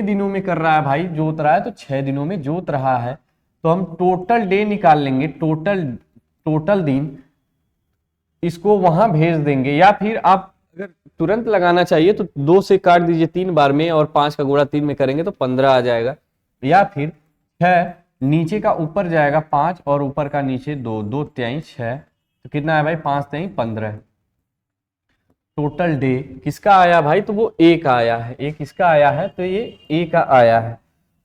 दिनों में कर रहा है भाई? जोत रहा है तो 6 दिनों में जोत रहा है। तो हम टोटल डे निकाल लेंगे, टोटल दिन, इसको वहां भेज देंगे। या फिर आप अगर तुरंत लगाना चाहिए तो 2 से काट दीजिए 3 बार में और 5 का गुणा 3 में करेंगे तो 15 आ जाएगा। या फिर 6 नीचे का ऊपर जाएगा 5 और ऊपर का नीचे 2, 2 3 6, तो कितना है भाई? 5 3 15। टोटल डे किसका आया भाई? तो वो ए का आया है। ए किसका आया है? तो ये ए का आया है।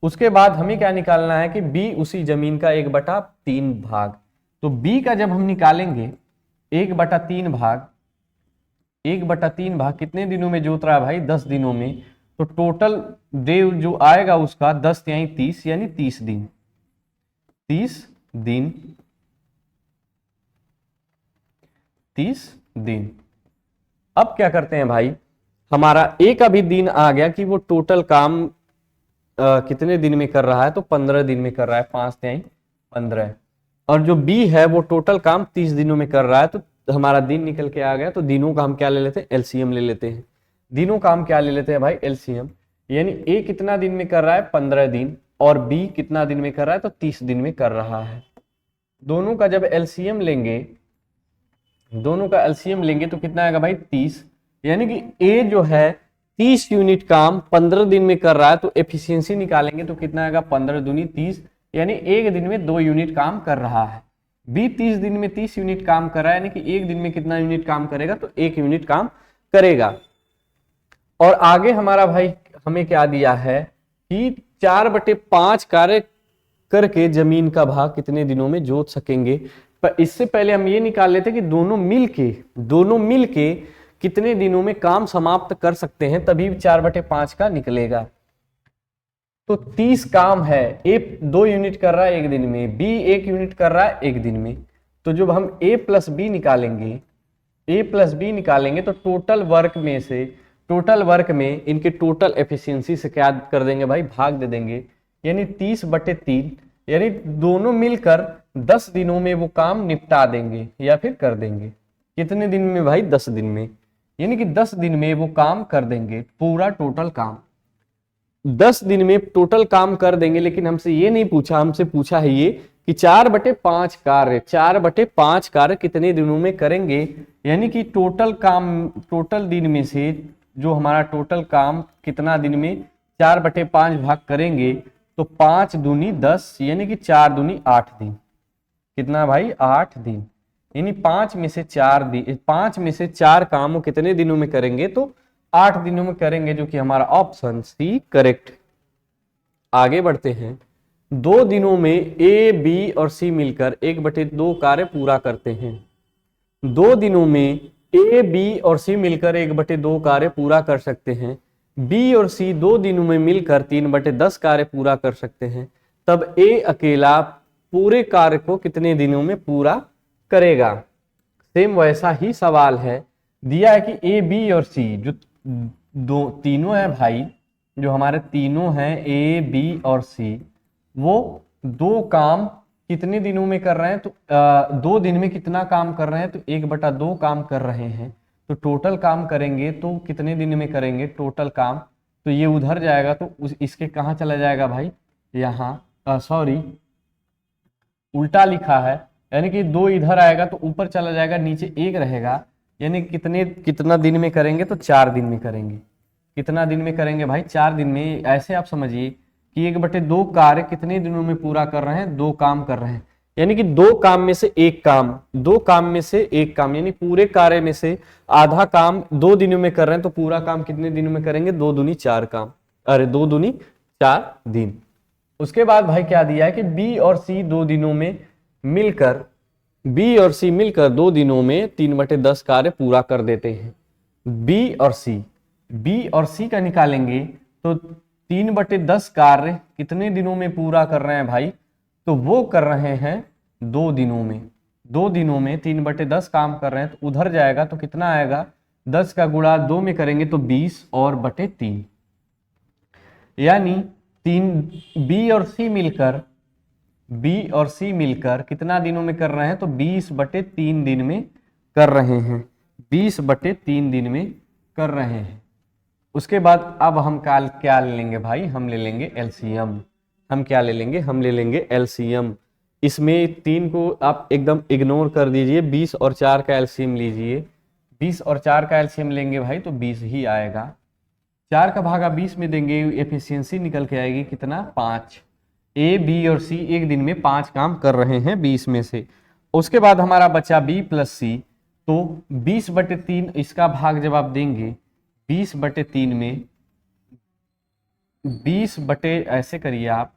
उसके बाद हमें क्या निकालना है कि बी उसी जमीन का 1/3 भाग। तो बी का जब हम निकालेंगे 1/3 भाग कितने दिनों में जोत रहा है भाई? 10 दिनों में। तो टोटल डे जो आएगा उसका 10 यानी 30 यानी 30 दिन, 30 दिन, 30 दिन। अब क्या करते हैं भाई, हमारा ए का भी दिन आ गया कि वो टोटल काम कितने दिन में कर रहा है, तो 15 दिन में कर रहा है, 5 यानी 15। और जो बी है वो टोटल काम 30 दिनों में कर रहा है, तो हमारा दिन निकल के आ गया। तो दिनों का हम क्या ले लेते हैं, एलसीएम ले लेते हैं। दिनों का हम क्या ले लेते हैं भाई, एलसीएम। यानी ए कितना दिन में कर रहा है, 15 दिन, और बी कितना दिन में कर रहा है, तो 30 दिन में कर रहा है। दोनों का जब एलसीएम लेंगे, दोनों का एलसीएम लेंगे तो कितना आएगा भाई, 30। यानी कि ए जो है 30 यूनिट काम 15 दिन में कर रहा है, तो एफिशिएंसी निकालेंगे तो कितना आएगा, 15 दूनी 30, यानी एक दिन में 2 यूनिट काम कर रहा है। बी 30 दिन में 30 यूनिट काम कर रहा है, यानी कि एक दिन में कितना यूनिट काम करेगा, तो 1 यूनिट काम करेगा। और आगे हमारा भाई हमें क्या दिया है कि 4/5 कार्य करके जमीन का भाग कितने दिनों में जोत सकेंगे। पर इससे पहले हम ये निकाल लेते कि दोनों मिलके कितने दिनों में काम समाप्त कर सकते हैं, तभी 4/5 का निकलेगा। तो 30 काम है, ए 2 यूनिट कर रहा है एक दिन में, बी 1 यूनिट कर रहा है एक दिन में। तो जब हम ए प्लस बी निकालेंगे तो टोटल वर्क में इनके टोटल एफिशिएंसी से क्या कर देंगे भाई, भाग दे देंगे। यानी 30/3, यानी दोनों मिलकर 10 दिनों में वो काम निपटा देंगे या फिर कर देंगे। कितने दिन में भाई, 10 दिन में। यानी कि 10 दिन में वो काम कर देंगे, पूरा टोटल काम 10 दिन में टोटल काम कर देंगे। लेकिन हमसे ये नहीं पूछा, हमसे पूछा है ये कि 4/5 कार्य कितने दिनों में करेंगे। यानी कि टोटल दिन में से जो हमारा टोटल काम कितना दिन में 4/5 भाग करेंगे, तो 5 दूनी 10, यानी कि 4 दूनी 8 दिन। कितना भाई, 8 दिन। यानी 5 में से 4 काम कितने दिनों में करेंगे, तो 8 दिनों में करेंगे, जो कि हमारा ऑप्शन सी करेक्ट। आगे बढ़ते हैं। 2 दिनों में ए, बी और सी मिलकर 1/2 कार्य पूरा करते हैं। 2 दिनों में ए, बी और सी मिलकर 1/2 कार्य पूरा कर सकते हैं। बी और सी 2 दिनों में मिलकर 3/10 कार्य पूरा कर सकते हैं। तब ए अकेला पूरे कार्य को कितने दिनों में पूरा करेगा। सेम वैसा ही सवाल है, दिया है कि ए, बी और सी जो तीनों है भाई, जो हमारे तीनों हैं ए, बी और सी, वो 2 काम कितने दिनों में कर रहे हैं, तो 2 दिन में कितना काम कर रहे हैं, तो 1/2 काम कर रहे हैं। तो टोटल काम करेंगे तो कितने दिन में करेंगे टोटल काम, तो ये उधर जाएगा, तो इसके कहाँ चला जाएगा भाई, यहाँ सॉरी उल्टा लिखा है, यानी कि 2 इधर आएगा तो ऊपर चला जाएगा, नीचे 1 रहेगा। यानी कितना दिन में करेंगे, तो 4 दिन में करेंगे। कितना दिन में करेंगे भाई, 4 दिन में। ऐसे आप समझिए कि 1/2 कार्य कितने दिनों में पूरा कर रहे हैं, 2 काम कर रहे हैं। यानी कि 2 काम में से 1 काम, 2 काम में से 1 काम, यानी पूरे कार्य में से आधा काम 2 दिनों में कर रहे हैं, तो पूरा काम कितने दिनों में करेंगे, 2 दूनी 4 काम, 2 दूनी 4 दिन। उसके बाद भाई क्या दिया है कि बी और सी 2 दिनों में मिलकर 2 दिनों में 3/10 कार्य पूरा कर देते हैं। बी और सी का निकालेंगे तो 3/10 कार्य कितने दिनों में पूरा कर रहे हैं भाई, तो वो कर रहे हैं 2 दिनों में। 2 दिनों में 3/10 काम कर रहे हैं, तो उधर जाएगा तो कितना आएगा, 10 का गुणा 2 में करेंगे तो 20 और बटे 3, यानी बी और सी मिलकर कितना दिनों में कर रहे हैं, तो 20/3 दिन में कर रहे हैं। 20/3 दिन में कर रहे हैं। उसके बाद अब हम क्या ले लेंगे भाई, हम ले लेंगे एलसीएम। हम क्या ले लेंगे, हम ले लेंगे एलसीएम। इसमें 3 को आप एकदम इग्नोर कर दीजिए, 20 और 4 का एलसीएम लीजिए। 20 और 4 का एलसीएम लेंगे भाई तो 20 ही आएगा। 4 का भागा 20 में देंगे, एफिशिएंसी निकल के आएगी कितना, 5। ए, बी और सी एक दिन में 5 काम कर रहे हैं 20 में से। उसके बाद हमारा बचा बी प्लस सी, तो 20/3 इसका भाग जब आप देंगे 20/3 में ऐसे करिए आप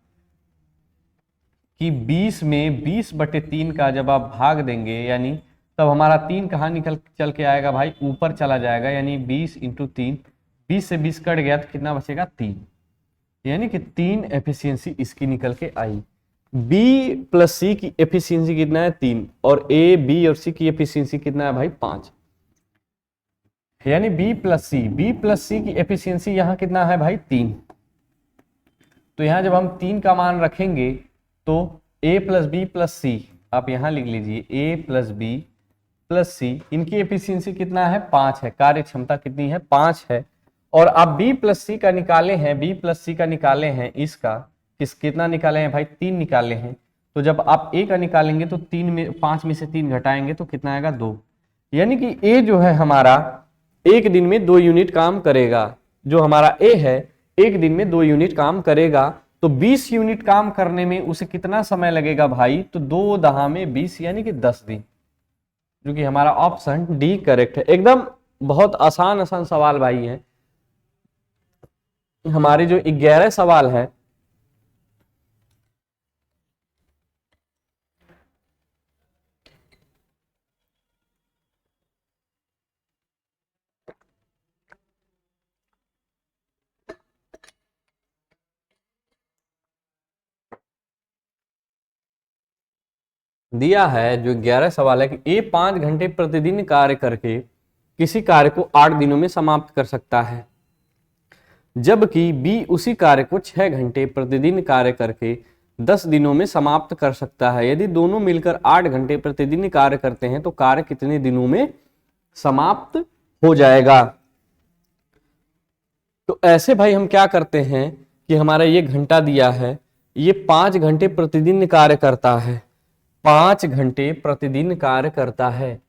कि 20 में 20/3 का जब आप भाग देंगे, यानी तब हमारा 3 कहाँ निकल चल के आएगा भाई, ऊपर चला जाएगा। यानी 20 × 3 20 से 20 कट गया तो कितना बचेगा 3, यानी कि 3 एफिशिएंसी इसकी निकल के आई। बी प्लस सी की एफिशिएंसी कितना है 3, और ए बी और सी की एफिशिएंसी कितना है भाई 5, यानी बी प्लस सी की एफिशिएंसी यहां कितना है भाई 3। तो यहां जब हम 3 का मान रखेंगे तो ए प्लस बी प्लस सी, आप यहां लिख लीजिए ए प्लस बी प्लस सी, इनकी एफिशिएंसी कितना है 5 है, कार्य क्षमता कितनी है 5 है। और आप बी प्लस सी का निकाले हैं, बी प्लस सी का निकाले हैं, इसका कितना निकाले हैं भाई 3 निकाले हैं। तो जब आप ए का निकालेंगे तो 5 में से 3 घटाएंगे तो कितना आएगा 2, यानी कि ए जो है हमारा एक दिन में 2 यूनिट काम करेगा। जो हमारा ए है एक दिन में 2 यूनिट काम करेगा, तो 20 यूनिट काम करने में उसे कितना समय लगेगा भाई, तो 2 दहा में 20 यानी कि 10 दिन, जो कि हमारा ऑप्शन डी करेक्ट है। एकदम बहुत आसान सवाल भाई है। हमारे जो 11 सवाल है दिया है, जो 11 सवाल है कि ए 5 घंटे प्रतिदिन कार्य करके किसी कार्य को 8 दिनों में समाप्त कर सकता है, जबकि बी उसी कार्य को 6 घंटे प्रतिदिन कार्य करके 10 दिनों में समाप्त कर सकता है। यदि दोनों मिलकर 8 घंटे प्रतिदिन कार्य करते हैं तो कार्य कितने दिनों में समाप्त हो जाएगा। तो ऐसे भाई हम क्या करते हैं कि हमारा ये घंटा दिया है, ये 5 घंटे प्रतिदिन कार्य करता है, 5 घंटे प्रतिदिन कार्य करता है,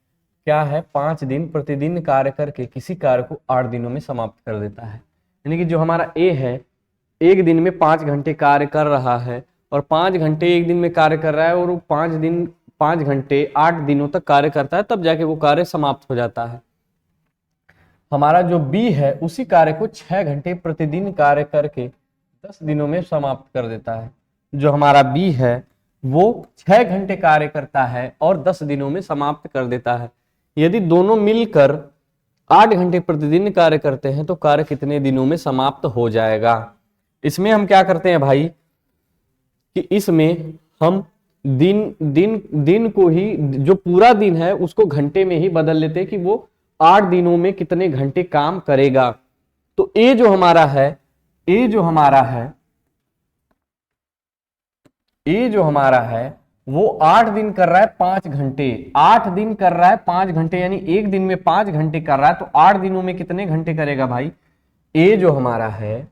क्या है 5 दिन प्रतिदिन कार्य करके किसी कार्य को 8 दिनों में समाप्त कर देता है। यानी कि जो हमारा ए है एक दिन में 5 घंटे कार्य कर रहा है, और 5 घंटे एक दिन में कार्य कर रहा है, और वो 5 घंटे 8 दिनों तक कार्य करता है, तब जाके वो कार्य समाप्त हो जाता है। हमारा जो बी है उसी कार्य को 6 घंटे प्रतिदिन कार्य करके 10 दिनों में समाप्त कर देता है। जो हमारा बी है वो 6 घंटे कार्य करता है और 10 दिनों में समाप्त कर देता है। यदि दोनों मिलकर 8 घंटे प्रतिदिन कार्य करते हैं तो कार्य कितने दिनों में समाप्त हो जाएगा। इसमें हम क्या करते हैं भाई कि इसमें हम दिन को ही, जो पूरा दिन है उसको घंटे में ही बदल लेते हैं कि वो 8 दिनों में कितने घंटे काम करेगा। तो ए जो हमारा है ए जो हमारा है वो 8 दिन कर रहा है 5 घंटे, 8 दिन कर रहा है 5 घंटे, यानी एक दिन में 5 घंटे कर रहा है, तो 8 दिनों में कितने घंटे करेगा भाई। ए जो हमारा है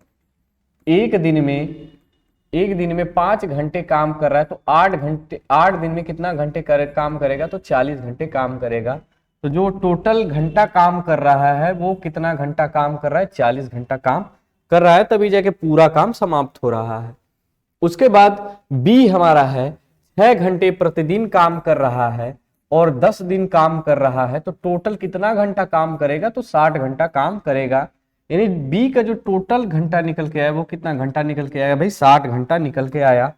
एक दिन में 5 घंटे काम कर रहा है, तो 8 दिन में कितना घंटे काम करेगा, तो 40 घंटे काम करेगा। तो जो टोटल घंटा काम कर रहा है वो कितना घंटा काम कर रहा है, 40 घंटा काम कर रहा है, तभी जाके पूरा काम समाप्त हो रहा है। उसके बाद बी हमारा है 6 घंटे प्रतिदिन काम कर रहा है और 10 दिन काम कर रहा है, तो टोटल कितना घंटा काम करेगा, तो 60 घंटा काम करेगा। यानी बी का जो टोटल घंटा निकल के आया वो कितना घंटा निकल के आया भाई, 60 घंटा निकल के आया।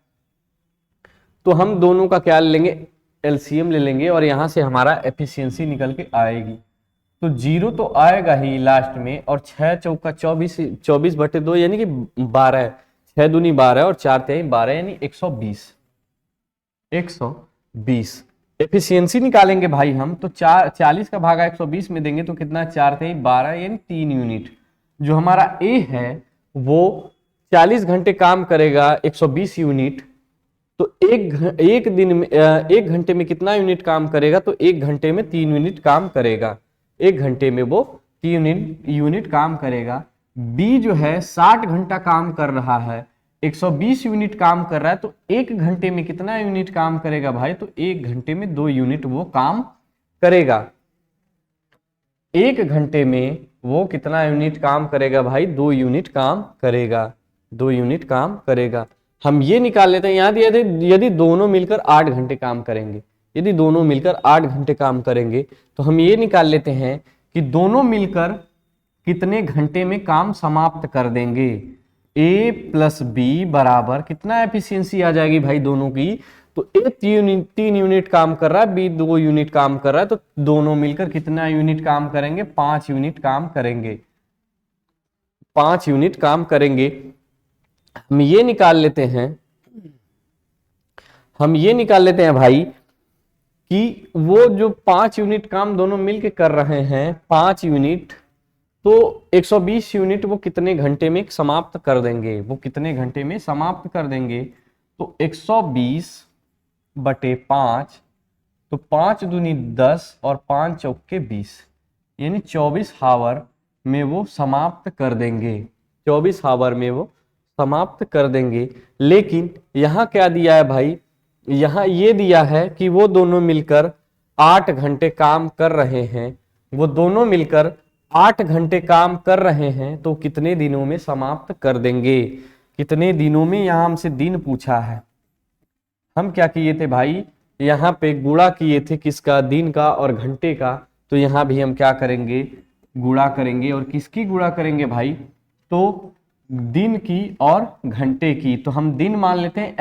तो हम दोनों का क्या ले लेंगे, एलसीएम ले लेंगे, और यहां से हमारा एफिशिएंसी निकल के आएगी। तो 0 तो आएगा ही लास्ट में, और 6 चौका 24/2 यानी कि 12, 6 दूनी 12 और 4 तिहाई 12 यानी 120 एफिशिएंसी निकालेंगे भाई हम। तो 40 का भागा 120 में देंगे तो कितना, 4 तिहाई 12 यानी 3 यूनिट। जो हमारा ए है वो 40 घंटे काम करेगा 120 यूनिट, तो एक दिन में 1 घंटे में कितना यूनिट काम करेगा, तो 1 घंटे में 3 यूनिट काम करेगा, 1 घंटे में वो 3 यूनिट काम करेगा। बी जो है 60 घंटा काम कर रहा है, 120 यूनिट काम कर रहा है, तो 1 घंटे में कितना यूनिट काम करेगा भाई, तो 1 घंटे में 2 यूनिट वो काम करेगा। 1 घंटे में वो कितना यूनिट काम करेगा भाई, 2 यूनिट काम करेगा, 2 यूनिट काम करेगा। हम ये निकाल लेते हैं, यहां दिया था यदि दोनों मिलकर 8 घंटे काम करेंगे, यदि दोनों मिलकर 8 घंटे काम करेंगे तो हम ये निकाल लेते हैं कि दोनों मिलकर कितने घंटे में काम समाप्त कर देंगे। ए प्लस बी बराबर कितना एफिशिएंसी आ जाएगी भाई दोनों की, तो ए 3 यूनिट काम कर रहा है, बी 2 यूनिट काम कर रहा है, तो दोनों मिलकर कितना यूनिट काम करेंगे, 5 यूनिट काम करेंगे। 5 यूनिट काम करेंगे। हम ये निकाल लेते हैं भाई कि वो जो 5 यूनिट काम दोनों मिलके कर रहे हैं 5 यूनिट, तो 120 यूनिट वो कितने घंटे में समाप्त कर देंगे, तो 120 बटे 5, तो 5 दूनी 10 और 5 चौके 20, यानी 24 हावर में वो समाप्त कर देंगे। लेकिन यहाँ क्या दिया है भाई, यहाँ ये दिया है कि वो दोनों मिलकर 8 घंटे काम कर रहे हैं, तो कितने दिनों में समाप्त कर देंगे, कितने दिनों में, यहाँ हमसे दिन पूछा है। हम क्या किए थे भाई, यहाँ पे गुणा किए थे किसका, दिन का और घंटे का, तो यहाँ भी हम क्या करेंगे, गुणा करेंगे। और किसकी गुणा करेंगे भाई, तो दिन की और घंटे की। तो हम दिन मान लेते हैं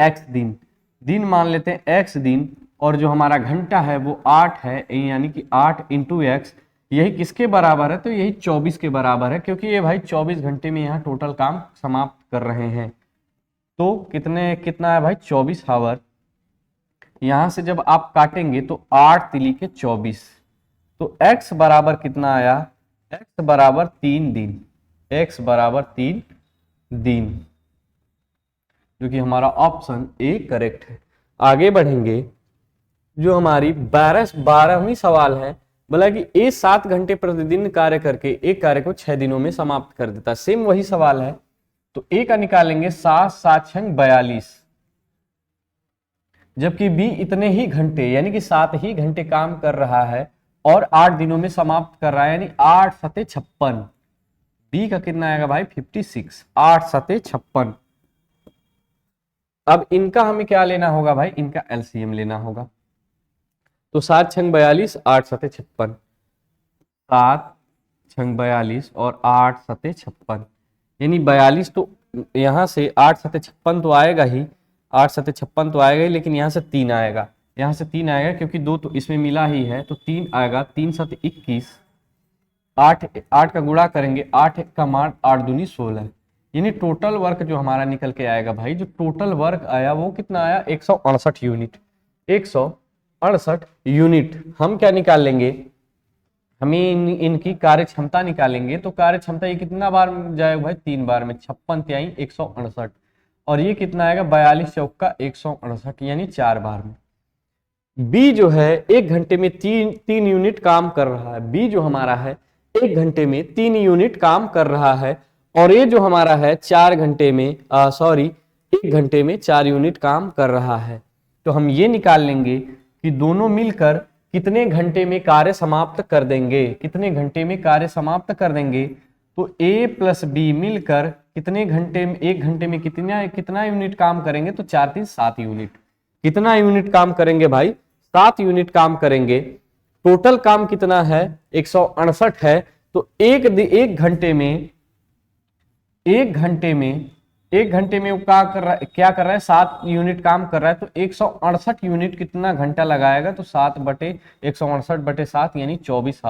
x दिन, और जो हमारा घंटा है वो 8 है, यानी कि 8 इंटू एक्स, यही किसके बराबर है, तो यही 24 के बराबर है, क्योंकि ये भाई 24 घंटे में यहाँ टोटल काम समाप्त कर रहे हैं। तो कितना है भाई, 24 हावर। यहां से जब आप काटेंगे तो 8 तिली के 24, तो x बराबर कितना आया, x बराबर 3 दिन, जो कि हमारा ऑप्शन ए करेक्ट है। आगे बढ़ेंगे, जो हमारी 12वीं सवाल है, बोला कि ए 7 घंटे प्रतिदिन कार्य करके एक कार्य को 6 दिनों में समाप्त कर देता। सेम वही सवाल है, तो ए का निकालेंगे 7 7 छंग 42, जबकि बी इतने ही घंटे यानी कि 7 ही घंटे काम कर रहा है और 8 दिनों में समाप्त कर रहा है, यानी 8 सते 56। बी का कितना आएगा भाई, 56, 8 सते 56। अब इनका हमें क्या लेना होगा भाई, इनका एलसीएम लेना होगा। तो 7 छंग 42, 8 सते 56, 7 छंग 42 और 8 सते 56, यानी 42, तो यहां से 8 सते 56 तो आएगा ही, 8 सते 56 तो आएगा ही, लेकिन यहाँ से 3 आएगा, क्योंकि 2 तो इसमें मिला ही है, तो 3 आएगा, 3 सते 21, 8 का गुणा करेंगे, 8 का मान 8 दूनी 16, यानी टोटल वर्क जो हमारा निकल के आएगा भाई, जो टोटल वर्क आया वो कितना आया, 168 यूनिट, 168 यूनिट। हम क्या निकाल लेंगे, हमें इनकी कार्य क्षमता निकालेंगे। तो कार्य क्षमता ये कितना बार जाएगा भाई, 3 बार में, 56 त्याई 168, और ये कितना आएगा, 42 चौका 168, यानी 4 बार में। बी जो है 1 घंटे में 3 यूनिट काम कर रहा है, बी जो हमारा है 1 घंटे में 3 यूनिट काम कर रहा है, और ये जो हमारा है 1 घंटे में 4 यूनिट काम कर रहा है। तो हम ये निकाल लेंगे कि दोनों मिलकर कितने घंटे में कार्य समाप्त कर देंगे, तो ए प्लस बी मिलकर कितने घंटे में, 1 घंटे में कितना यूनिट काम करेंगे, तो 4 3 7 यूनिट। कितना यूनिट काम करेंगे भाई, 7 यूनिट काम करेंगे। टोटल काम कितना है, 168 है, तो एक घंटे में वो क्या कर रहा है 7 यूनिट काम कर रहा है, तो 168 यूनिट कितना घंटा लगाएगा, तो 7 बटे 168 बटे 7, यानी 24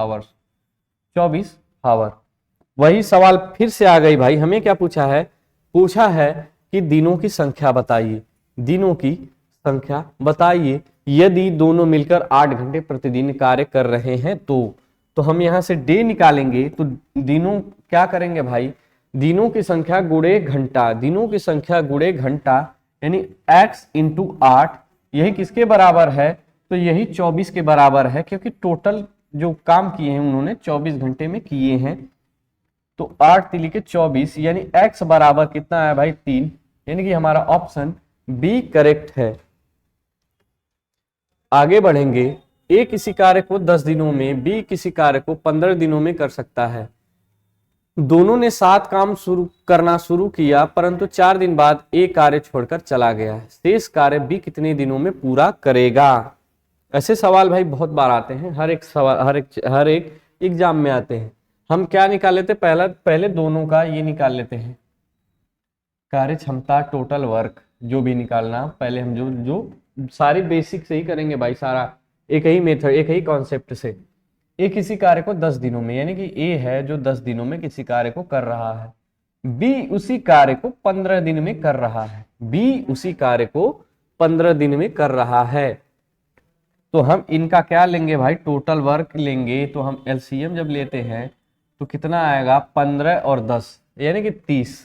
हावर। वही सवाल फिर से आ गई भाई, हमें क्या पूछा है कि दिनों की संख्या बताइए, यदि दोनों मिलकर 8 घंटे प्रतिदिन कार्य कर रहे हैं तो हम यहां से डे निकालेंगे। तो दिनों क्या करेंगे भाई, दिनों की संख्या गुणे घंटा, यानी x इंटू 8, यही किसके बराबर है, तो यही 24 के बराबर है, क्योंकि टोटल जो काम किए हैं उन्होंने 24 घंटे में किए हैं। तो 8 तिली के 24, यानी x बराबर कितना है भाई, 3, यानी कि हमारा ऑप्शन बी करेक्ट है। आगे बढ़ेंगे, ए किसी कार्य को 10 दिनों में, बी किसी कार्य को 15 दिनों में कर सकता है। दोनों ने 7 काम करना शुरू किया, परंतु 4 दिन बाद ए कार्य छोड़कर चला गया। शेष कार्य बी कितने दिनों में पूरा करेगा। ऐसे सवाल भाई बहुत बार आते हैं, हर एक एग्जाम में आते हैं। हम क्या निकाल लेते, पहले दोनों का ये निकाल लेते हैं, कार्य क्षमता, टोटल वर्क, जो भी निकालना, पहले हम जो सारी बेसिक से ही करेंगे भाई, सारा एक ही मेथड, एक ही कॉन्सेप्ट से। ए किसी कार्य को 10 दिनों में, यानी कि ए है जो 10 दिनों में किसी कार्य को कर रहा है, बी उसी कार्य को 15 दिन में कर रहा है, बी उसी कार्य को 15 दिन में कर रहा है। तो हम इनका क्या लेंगे भाई, टोटल वर्क लेंगे। तो हम एलसीएम जब लेते हैं तो कितना आएगा, 15 और 10 यानी कि 30।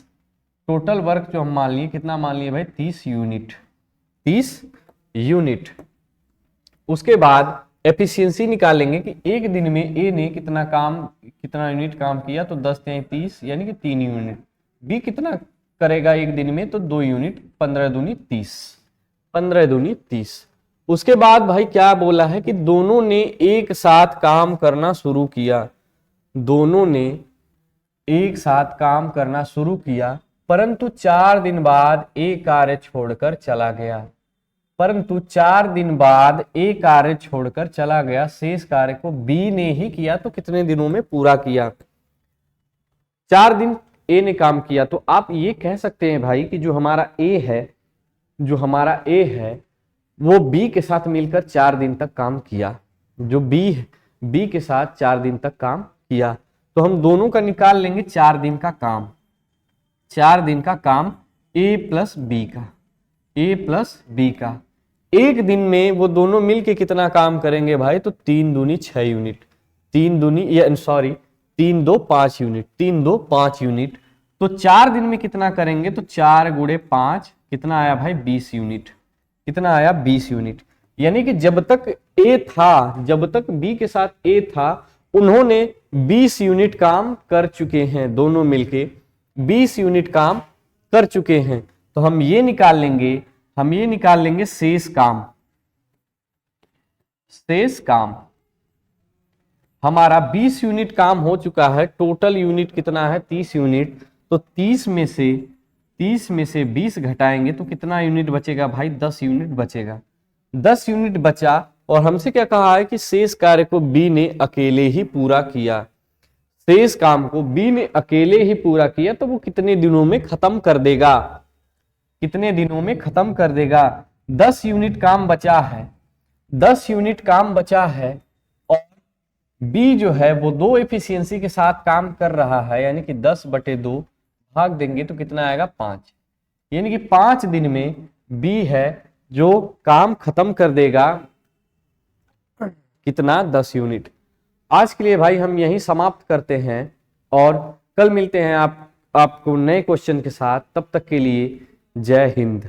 टोटल वर्क जो हम मान लिए कितना मान लिए भाई, 30 यूनिट, 30 यूनिट। उसके बाद एफिशिएंसी निकालेंगे कि एक दिन में ए ने कितना यूनिट काम किया। तो 10 या 30 यानी कि 3 यूनिट। बी कितना करेगा एक दिन में, तो 2 यूनिट, 15 दूनी 30, 15 दूनी 30। उसके बाद भाई क्या बोला है कि दोनों ने एक साथ काम करना शुरू किया, दोनों ने एक साथ काम करना शुरू किया, परंतु 4 दिन बाद ए कार्य छोड़कर चला गया, परंतु 4 दिन बाद ए कार्य छोड़कर चला गया। शेष कार्य को बी ने ही किया, तो कितने दिनों में पूरा किया, 4 दिन ए ने काम किया। तो आप ये कह सकते हैं भाई कि जो हमारा ए है, जो हमारा ए है वो बी के साथ मिलकर 4 दिन तक काम किया, जो बी है बी के साथ 4 दिन तक काम किया। तो हम दोनों का निकाल लेंगे 4 दिन का काम, 4 दिन का काम ए प्लस बी का, ए प्लस बी का। एक दिन में वो दोनों मिलके कितना काम करेंगे भाई, तो 3 दूनी 6 यूनिट, 3 2 5 यूनिट, 3 2 5 यूनिट। तो 4 दिन में कितना करेंगे, तो 4 गुणे 5 कितना आया भाई, 20 यूनिट, कितना आया 20 यूनिट। यानी कि जब तक ए था, जब तक बी के साथ ए था, उन्होंने 20 यूनिट काम कर चुके हैं, दोनों मिलके 20 यूनिट काम कर चुके हैं। तो हम ये निकाल लेंगे शेष काम, शेष काम हमारा 20 यूनिट काम हो चुका है। टोटल यूनिट कितना है, 30 यूनिट। तो 30 में से 20 घटाएंगे तो कितना यूनिट बचेगा भाई, 10 यूनिट बचेगा, 10 यूनिट बचा। और हमसे क्या कहा है कि शेष कार्य को बी ने अकेले ही पूरा किया, शेष काम को बी ने अकेले ही पूरा किया। तो वो कितने दिनों में खत्म कर देगा, कितने दिनों में खत्म कर देगा। 10 यूनिट काम बचा है, 10 यूनिट काम बचा है, और बी जो है वो 2 एफिशिएंसी के साथ काम कर रहा है, यानी कि 10/2 भाग देंगे तो कितना आएगा, 5। यानी कि 5 दिन में बी है जो काम खत्म कर देगा, कितना, 10 यूनिट। आज के लिए भाई हम यहीं समाप्त करते हैं और कल मिलते हैं आपको नए क्वेश्चन के साथ। तब तक के लिए जय हिंद।